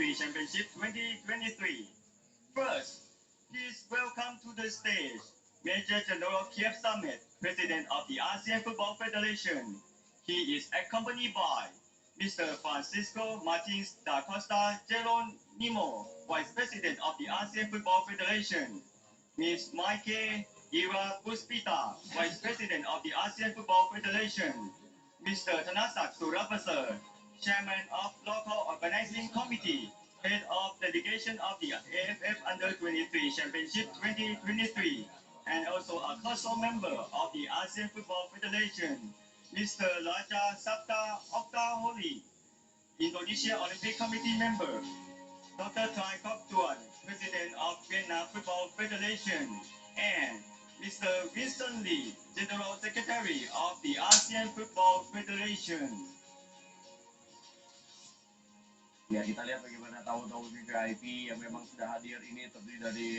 2023 Championship 2023. First, please welcome to the stage Major General Kiev Summit, President of the ASEAN Football Federation. He is accompanied by Mr. Francisco Martins da Costa Geronimo, Vice President of the ASEAN Football Federation. Ms. Maike Ira Puspita, Vice President of the ASEAN Football Federation. Mr. Thanasak Surapasa, Chairman of Local Organizing Committee, Head of Delegation of the AFF Under-23 Championship 2023, and also a council member of the ASEAN Football Federation, Mr. Raja Sabta Oktaholi, Indonesia Olympic Committee member, Dr. Trai Kok Tuan, President of Vietnam Football Federation, and Mr. Winston Lee, General Secretary of the ASEAN Football Federation. Ya, kita lihat bagaimana tamu-tamu VIP yang memang sudah hadir ini terdiri dari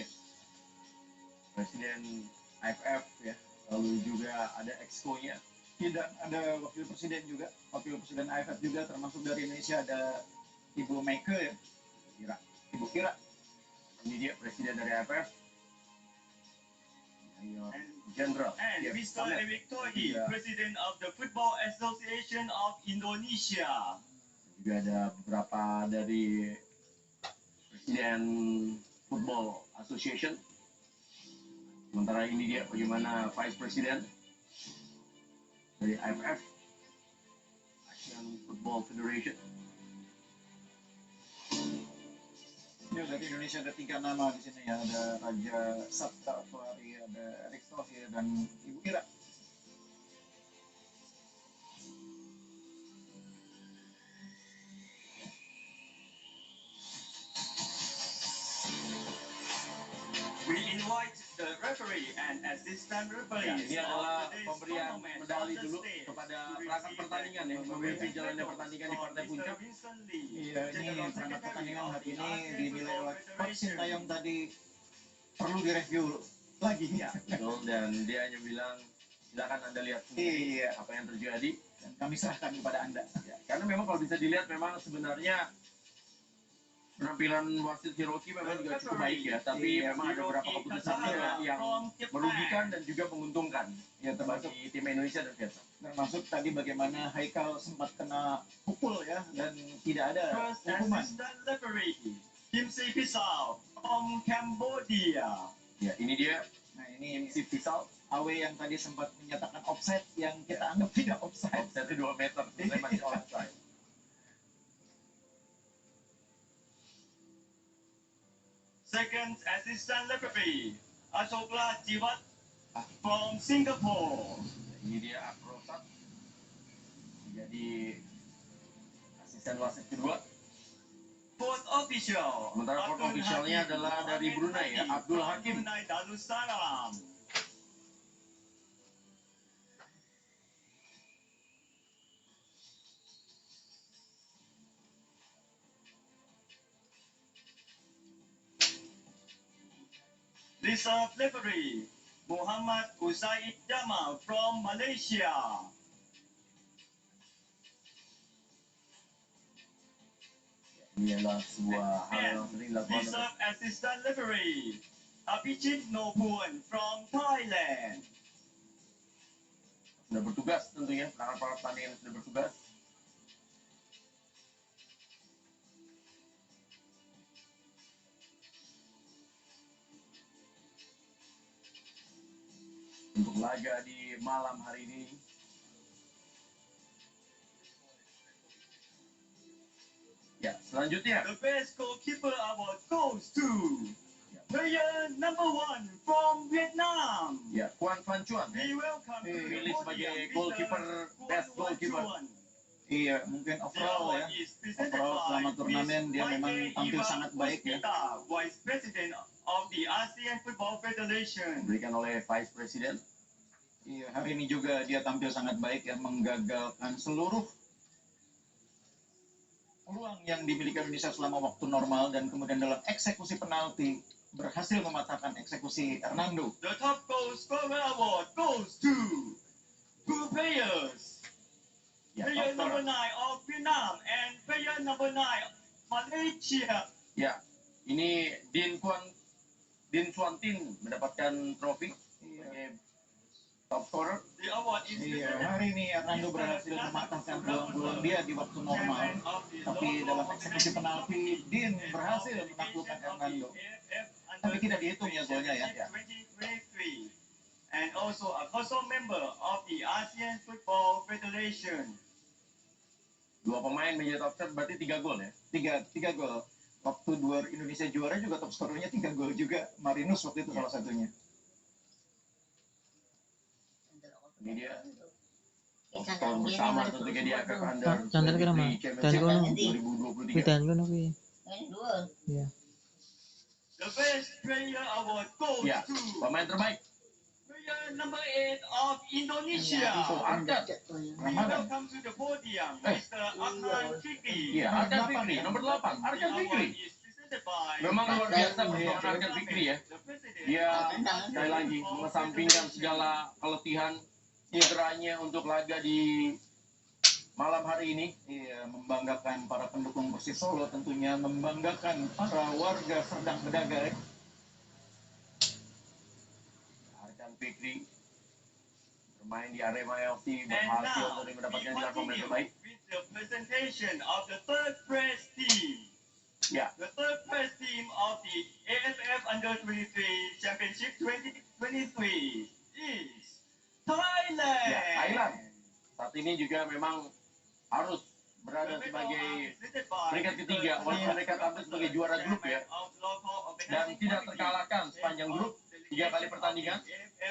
Presiden AFF ya, lalu juga ada Exco-nya, dan ada Wakil Presiden juga, Wakil Presiden AFF juga, termasuk dari Indonesia ada Ibu Maike ya, Ibu Kira. Ini dia Presiden dari AFF, General. And Mr. Erick Thohir, President of the Football Association of Indonesia. Juga ada beberapa dari Presiden Football Association. Sementara ini dia bagaimana Vice President dari AFF, Asian Football Federation. Ya, dari Indonesia ada 3 nama di sini ya, ada Raja Sabta Oktaholi, ada Erick Thohir dan Ibu Kira. We invite the referee and assistant Ya, referees ini adalah of today's pemberian tournament medali on the dulu stage kepada to perangkat receive pertandingan the yang memimpin jalannya medals pertandingan di from partai Mr. puncak. Winston Lee, Iya, ini General perangkat Secretary pertandingan of hari the ini ASEAN dinilai Football oleh Coach Federation. Sintayong tadi perlu direview lagi ya. Betul, dan dia hanya bilang silakan Anda lihat sendiri Iya, apa yang terjadi. dan kami serahkan kepada Anda. Ya, karena memang kalau bisa dilihat memang sebenarnya penampilan wasit Hiroki memang juga cukup baik ya, tapi Iya, memang ada beberapa keputusan yang merugikan dan juga menguntungkan Ya, termasuk bagi tim Indonesia dan Vietnam. termasuk tadi bagaimana Haikal sempat kena pukul ya, dan tidak ada First hukuman. assistant referee, Kim Si Pisau from Cambodia. Ya, ini dia Nah, ini si Pisau, AW yang tadi sempat menyatakan offside yang kita anggap tidak offside. offset 2 meter, sebenarnya masih offside. Second assistant referee, Ashokla Jiwat from Singapore. Ini dia Akrosat, jadi asisten wasit kedua. Fourth official, Sementara fourth Abdul officialnya Hakim adalah dari Mohamed Brunei ya, Hadi Abdul from Hakim. Brunei Darussalam. Reserve referee, Muhammad Usaid Jamal from Malaysia. Ini adalah sebuah hal yang sering dilakukan oleh Reserve assistant referee, Abhijit Nopuan from Thailand. sudah bertugas tentunya, perangkat pertandingan yang sudah bertugas. Untuk laga di malam hari ini, ya selanjutnya The best goalkeeper award goes to player number 1 from Vietnam. ya Quan Van Chuan We welcome to the dipilih sebagai podium goalkeeper, Mr. best Quan goalkeeper. Van Chuan. Iya, mungkin The overall award ya. is presented Overall selama by turnamen Ms. dia memang Maike tampil Ira sangat baik ya. Puspita, Vice President of the ASEAN Football Federation. Diberikan oleh Vice President. Iya, hari ini juga dia tampil sangat baik ya, menggagalkan seluruh peluang yang dimiliki Indonesia selama waktu normal, dan kemudian dalam eksekusi penalti berhasil mematahkan eksekusi Hernando. The top goal scorer award goes to two players. Ya, Player top number scorer. 9 of Vietnam and player number 9 Malaysia. Ya, ini Din Suantin mendapatkan trofi sebagai top scorer. The award is Iya, presented hari ini Hernando berhasil mematahkan peluang-peluang dia di waktu normal. Tapi dalam eksekusi penalti, Din berhasil menaklukkan Hernando. Tapi tidak dihitung ya golnya ya. 2023. And also a council member of the ASEAN Football Federation. Dua pemain menjadi top scorer berarti 3 gol ya. Tiga gol. Waktu Indonesia juara juga top skorernya 3 gol juga. Marinus waktu itu salah satunya. Ini dia top scorer bersama tentunya di AFF Under Chandra kira mah. 23 Dan kono. 2023. Pitan kono kuwi. Iya. The best player award goes Ya, to pemain terbaik. player number 8 of Indonesia. Oh, Arkan. We Ramadan. welcome to the podium, Mr. Arkan Fikri. Iya, Arkan Fikri nomor 8. The Arkan Fikri. award is presented by Memang luar biasa perjuangan Arkan Fikri ya. the president Dia of the sekali lagi mengesampingkan segala keletihan cederanya untuk laga di malam hari ini. Iya, membanggakan para pendukung Persis Solo, tentunya membanggakan para warga Serdang Bedagai. Arkan Fikri bermain di Arema FC And berhasil now, untuk we mendapatkan gelar pemain continue terbaik. with the presentation of the third place team. Ya, The third place team of the AFF Under-23 Championship 2023 is Thailand. ya, Thailand. Saat ini juga memang harus berada sebagai peringkat ketiga, walaupun mereka tampil sebagai juara grup ya, dan tidak terkalahkan sepanjang grup 3 kali pertandingan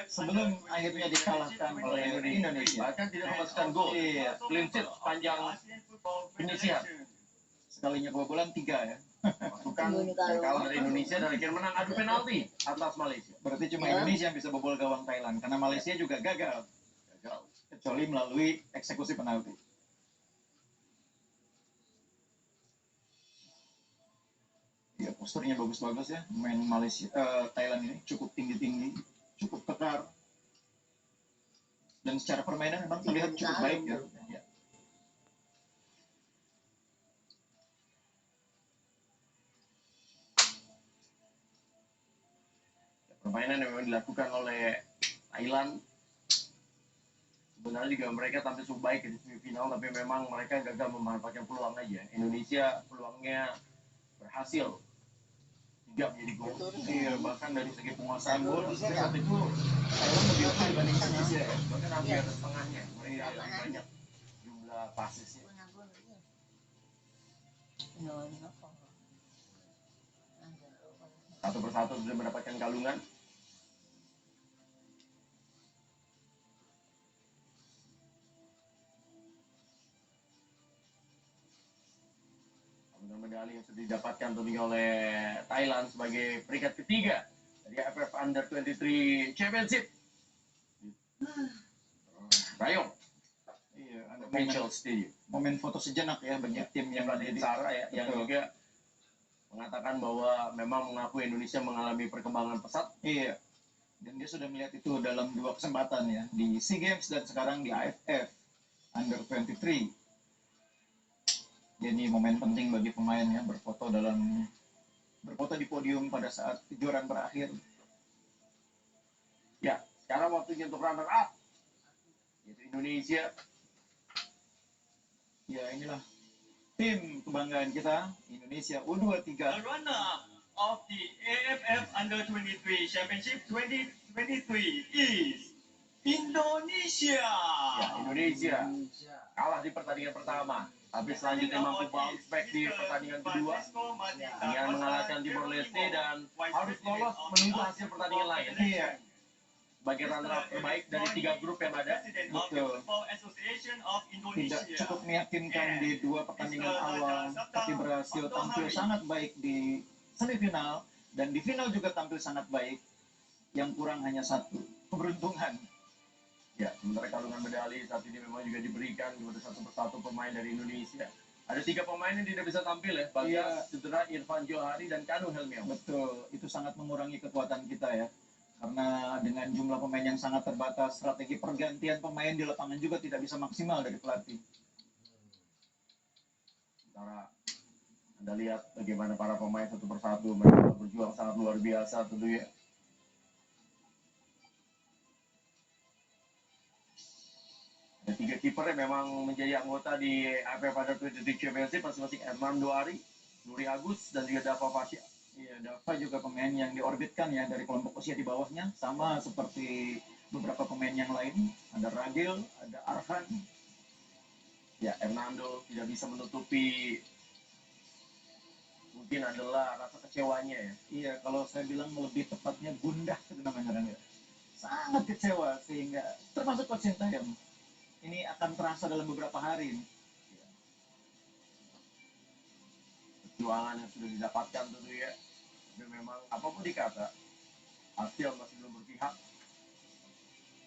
Sebelum akhirnya dikalahkan oleh Indonesia. bahkan tidak memasukkan gol. Iya, Clean sheet sepanjang penyisihan. sekalinya kebobolan 3 ya. Masukan dan kalah dari Indonesia dan akhirnya menang adu penalti atas Malaysia. Berarti cuma Indonesia yang bisa bobol gawang Thailand, karena Malaysia juga gagal. Kecuali melalui eksekusi penalti. Ya, posturnya bagus-bagus ya. Main Thailand ini cukup tinggi-tinggi, cukup kekar. Dan secara permainan memang terlihat cukup baik ya. Ya. Permainan yang memang dilakukan oleh Thailand sebenarnya juga mereka tampil cukup baik di semifinal, tapi memang mereka gagal memanfaatkan peluang aja. Indonesia peluangnya berhasil 3 menjadi gol. Iya, bahkan dari segi penguasaan gol saat itu Thailand lebih unggul dibanding Indonesia ya. Bahkan hampir setengahnya mereka lebih banyak jumlah pasisnya. Satu persatu sudah mendapatkan kalungan. Kalungan medali yang sudah didapatkan tentunya oleh Thailand sebagai peringkat ketiga dari AFF Under-23 Championship. Rayong, Iya, ada Mitchell Stadium. momen foto sejenak ya bagi tim yang Yang menjadi Sarah ya, yang Betul. juga mengatakan bahwa memang mengaku Indonesia mengalami perkembangan pesat. Iya. Dan dia sudah melihat itu dalam 2 kesempatan ya, di SEA Games dan sekarang di AFF Under-23. Jadi momen penting bagi pemain ya, berfoto di podium pada saat kejuaraan berakhir. Ya, sekarang waktunya untuk runner up, yaitu Indonesia. Ya, inilah tim kebanggaan kita, Indonesia The U23. runner-up of the AFF Under-23 Championship 2023 is Indonesia. Ya, Indonesia kalah di pertandingan pertama, tapi selanjutnya mampu bounce back di pertandingan kedua dengan mengalahkan Timor Leste dan harus lolos menunggu hasil pertandingan lain. Iya. Sebagai runner up terbaik dari 3 grup yang ada. Betul. Tidak cukup meyakinkan di 2 pertandingan awal, tapi berhasil tampil sangat baik di semifinal dan di final juga tampil sangat baik. Yang kurang hanya 1, keberuntungan. Ya, sementara kalungan medali saat ini memang juga diberikan kepada satu persatu pemain dari Indonesia. Ada 3 pemain yang tidak bisa tampil ya, Bagas, Iya. Cedera, Irfan Johari, dan Kanu Helmiao. Betul, itu sangat mengurangi kekuatan kita ya. Karena dengan jumlah pemain yang sangat terbatas, strategi pergantian pemain di lapangan juga tidak bisa maksimal dari pelatih. Sementara Anda lihat bagaimana para pemain satu persatu mereka berjuang sangat luar biasa tentunya. Ada 3 kiper yang memang menjadi anggota di AFF Under 23 Championship, masing-masing Hernando Ari, Nuri Agus, dan juga Dava Fasya. Iya, Dava juga pemain yang diorbitkan ya dari kelompok usia di bawahnya, sama seperti beberapa pemain yang lain. Ada Ragil, ada Arhan. Ya, Hernando tidak bisa menutupi mungkin adalah rasa kecewanya ya. Iya, kalau saya bilang lebih tepatnya gundah itu namanya kan ya. Sangat kecewa sehingga termasuk Coach Sintayong. Ini akan terasa dalam beberapa hari ini. Perjuangan yang sudah didapatkan tentu ya. Tapi memang apapun dikata, hasil masih belum berpihak.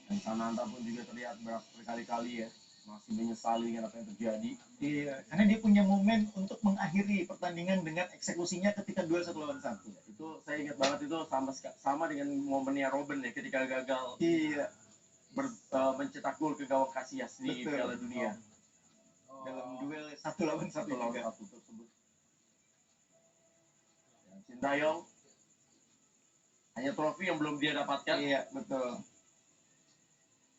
Dan Sananta pun juga terlihat berkali-kali ya, masih menyesali dengan apa yang terjadi. Iya, karena dia punya momen untuk mengakhiri pertandingan dengan eksekusinya ketika duel 1 lawan 1. Itu saya ingat banget, itu sama dengan momennya Robben ya ketika gagal mencetak gol ke gawang Casillas di Piala Dunia. Dalam duel 1 lawan 1 tersebut. Dan Sintayong hanya trofi yang belum dia dapatkan. Iya, betul.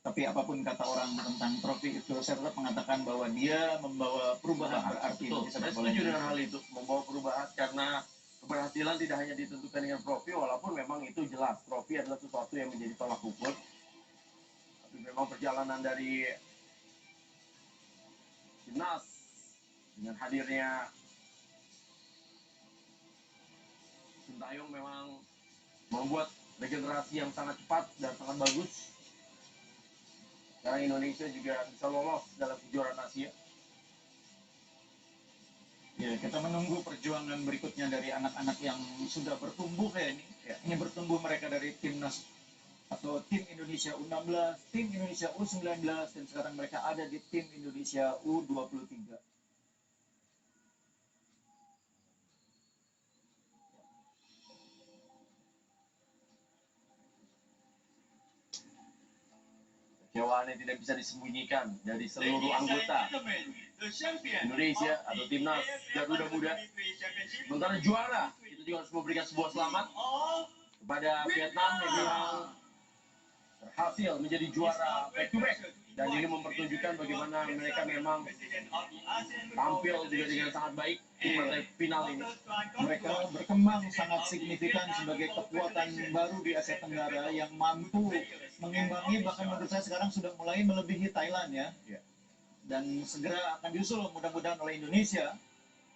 Tapi apapun kata orang tentang trofi itu, saya tetap mengatakan bahwa dia membawa perubahan berarti. Betul, saya setuju dengan hal itu, membawa perubahan, karena keberhasilan tidak hanya ditentukan dengan trofi, walaupun memang itu jelas trofi adalah sesuatu yang menjadi tolak ukur. Tapi memang perjalanan dari timnas dengan hadirnya Sintayong memang membuat regenerasi yang sangat cepat dan sangat bagus. Sekarang Indonesia juga bisa lolos dalam kejuaraan Asia. Ya, kita menunggu perjuangan berikutnya dari anak-anak yang sudah bertumbuh kayak ini. Ya, ini bertumbuh mereka dari timnas atau tim Indonesia U16, tim Indonesia U19, dan sekarang mereka ada di tim Indonesia U23. Kekecewaan yang tidak bisa disembunyikan dari seluruh anggota Indonesia atau timnas Garuda Muda. Sementara juara, itu juga harus memberikan sebuah selamat kepada Vietnam yang berhasil menjadi juara back-to-back. Dan ini mempertunjukkan bagaimana mereka memang tampil juga dengan sangat baik di partai final ini. Mereka berkembang sangat signifikan sebagai kekuatan baru di Asia Tenggara yang mampu mengimbangi, bahkan menurut saya sekarang sudah mulai melebihi Thailand ya. Dan segera akan diusul mudah-mudahan oleh Indonesia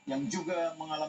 yang juga mengalami